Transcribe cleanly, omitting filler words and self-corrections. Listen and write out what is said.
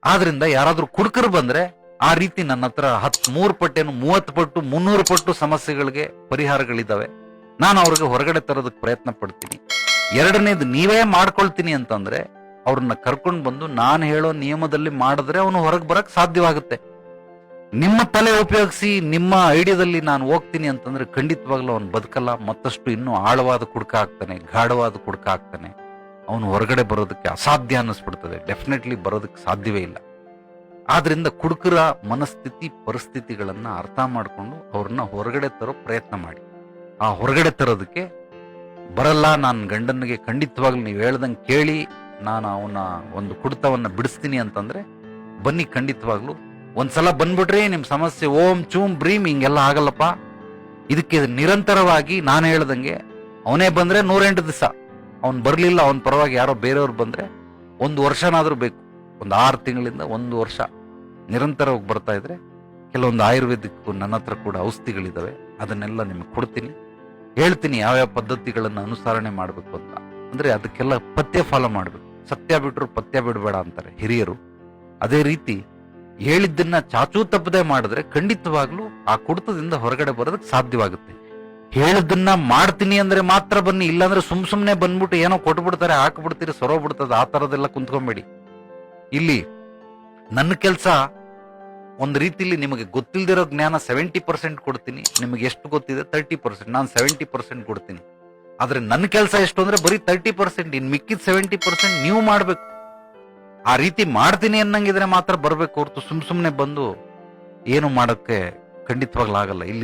ಆದ್ರಿಂದ ಯಾರಾದ್ರೂ ಕುಡುಕರು ಬಂದ್ರೆ ಆ ರೀತಿ ನನ್ನ ಹತ್ರ 3 ಪಟ್ಟೇನು 30 ಪಟ್ಟು 300 ಪಟ್ಟು ಸಮಸ್ಯೆಗಳಿಗೆ ಪರಿಹಾರಗಳಿದಾವೆ. ನಾನು ಅವ್ರಿಗೆ ಹೊರಗಡೆ ತರೋದಕ್ಕೆ ಪ್ರಯತ್ನ ಪಡ್ತೀನಿ. ಎರಡನೇದು, ನೀವೇ ಮಾಡ್ಕೊಳ್ತೀನಿ ಅಂತಂದ್ರೆ ಅವ್ರನ್ನ ಕರ್ಕೊಂಡು ಬಂದು ನಾನು ಹೇಳೋ ನಿಯಮದಲ್ಲಿ ಮಾಡಿದ್ರೆ ಅವನು ಹೊರಗೆ ಬರಕ್ ಸಾಧ್ಯವಾಗುತ್ತೆ. ನಿಮ್ಮ ತಲೆ ಉಪಯೋಗಿಸಿ ನಿಮ್ಮ ಐಡಿಯಾದಲ್ಲಿ ನಾನು ಹೋಗ್ತೀನಿ ಅಂತಂದ್ರೆ ಖಂಡಿತವಾಗ್ಲೂ ಅವನು ಬದುಕಲ್ಲ. ಮತ್ತಷ್ಟು ಇನ್ನೂ ಆಳವಾದ ಕುಡ್ಕ ಆಗ್ತಾನೆ, ಗಾಢವಾದ ಕುಡ್ಕ ಆಗ್ತಾನೆ. ಅವನು ಹೊರಗಡೆ ಬರೋದಕ್ಕೆ ಅಸಾಧ್ಯ ಅನ್ನಿಸ್ಬಿಡ್ತದೆ. ಡೆಫಿನೆಟ್ಲಿ ಬರೋದಕ್ಕೆ ಸಾಧ್ಯವೇ ಇಲ್ಲ. ಆದ್ರಿಂದ ಕುಡುಕರ ಮನಸ್ಥಿತಿ ಪರಿಸ್ಥಿತಿಗಳನ್ನ ಅರ್ಥ ಮಾಡ್ಕೊಂಡು ಅವ್ರನ್ನ ಹೊರಗಡೆ ತರೋ ಪ್ರಯತ್ನ ಮಾಡಿ. ಆ ಹೊರಗಡೆ ತರೋದಕ್ಕೆ ಬರಲ್ಲ, ನಾನು ಗಂಡನಿಗೆ ಖಂಡಿತವಾಗ್ಲೂ ನೀವು ಹೇಳ್ದಂಗೆ ಕೇಳಿ ನಾನು ಅವನ ಒಂದು ಕುಡಿತವನ್ನ ಬಿಡಿಸ್ತೀನಿ ಅಂತಂದ್ರೆ ಬನ್ನಿ. ಖಂಡಿತವಾಗ್ಲೂ ಒಂದ್ಸಲ ಬಂದ್ಬಿಟ್ರೆ ನಿಮ್ ಸಮಸ್ಯೆ ಓಂ ಚೂಮ್ ಬ್ರೀಮ್ ಹಿಂಗೆಲ್ಲ ಆಗಲ್ಲಪ್ಪ. ಇದಕ್ಕೆ ನಿರಂತರವಾಗಿ ನಾನು ಹೇಳ್ದಂಗೆ ಅವನೇ ಬಂದ್ರೆ 108 ದಿವಸ, ಅವ್ನು ಬರ್ಲಿಲ್ಲ, ಅವನ ಪರವಾಗಿ ಯಾರೋ ಬೇರೆಯವ್ರು ಬಂದ್ರೆ 1 ವರ್ಷನಾದ್ರೂ ಬೇಕು. ಒಂದು 6 ತಿಂಗಳಿಂದ 1 ವರ್ಷ ನಿರಂತರವಾಗಿ ಬರ್ತಾ ಇದ್ರೆ ಕೆಲವೊಂದು ಆಯುರ್ವೇದಿಕ್ ನನ್ನ ಹತ್ರ ಕೂಡ ಔಷಧಿಗಳಿದಾವೆ, ಅದನ್ನೆಲ್ಲ ನಿಮಗೆ ಕೊಡ್ತೀನಿ. ಹೇಳ್ತೀನಿ ಯಾವ್ಯಾವ ಪದ್ಧತಿಗಳನ್ನ ಅನುಸರಣೆ ಮಾಡ್ಬೇಕು ಅಂತ. ಅಂದ್ರೆ ಅದಕ್ಕೆಲ್ಲ ಪಥ್ಯ ಫಾಲೋ ಮಾಡ್ಬೇಕು. ಸತ್ಯ ಬಿಟ್ರು ಪಥ್ಯ ಬಿಡಬೇಡ ಅಂತಾರೆ ಹಿರಿಯರು. ಅದೇ ರೀತಿ ಹೇಳಿದ್ದನ್ನ ಚಾಚೂ ತಪ್ಪದೆ ಮಾಡಿದ್ರೆ ಖಂಡಿತವಾಗ್ಲೂ ಆ ಕುಡಿತದಿಂದ ಹೊರಗಡೆ ಬರೋದಕ್ಕೆ ಸಾಧ್ಯವಾಗುತ್ತೆ. ಹೇಳಿದ್ದನ್ನ ಮಾಡ್ತೀನಿ ಅಂದ್ರೆ ಮಾತ್ರ ಬನ್ನಿ, ಇಲ್ಲಾಂದ್ರೆ ಸುಮ್ನೆ ಬಂದ್ಬಿಟ್ಟು ಏನೋ ಕೊಟ್ಬಿಡ್ತಾರೆ, ಹಾಕ್ಬಿಡ್ತೀರಿ, ಸೊರೋಗ್ಬಿಡ್ತದೆ. ಆ ತರದೆಲ್ಲ ಕುಂತ್ಕೊಂಬೇಡಿ. ಇಲ್ಲಿ ನನ್ನ ಕೆಲಸ ಒಂದು ರೀತಿಲಿ ನಿಮಗೆ ಗೊತ್ತಿಲ್ದಿರೋ ಜ್ಞಾನ 70% ಕೊಡ್ತೀನಿ. ನಿಮಗೆ ಎಷ್ಟು ಗೊತ್ತಿದೆ 30%, ನಾನು 70% ಕೊಡ್ತೀನಿ. ಆದ್ರೆ ನನ್ನ ಕೆಲಸ ಎಷ್ಟು ಅಂದ್ರೆ ಬರೀ 30%, ಇನ್ ಮಿಕ್ಕಿದ 70% ನೀವು ಮಾಡ್ಬೇಕು. ಆ ರೀತಿ ಮಾಡ್ತೀನಿ ಅನ್ನಂಗಿದ್ರೆ ಮಾತ್ರ ಬರ್ಬೇಕು ಹೊರತು ಸುಮ್ನೆ ಬಂದು ಏನು ಮಾಡಕ್ಕೆ ಖಂಡಿತವಾಗ್ಲಾಗಲ್ಲ. ಇಲ್ಲಿ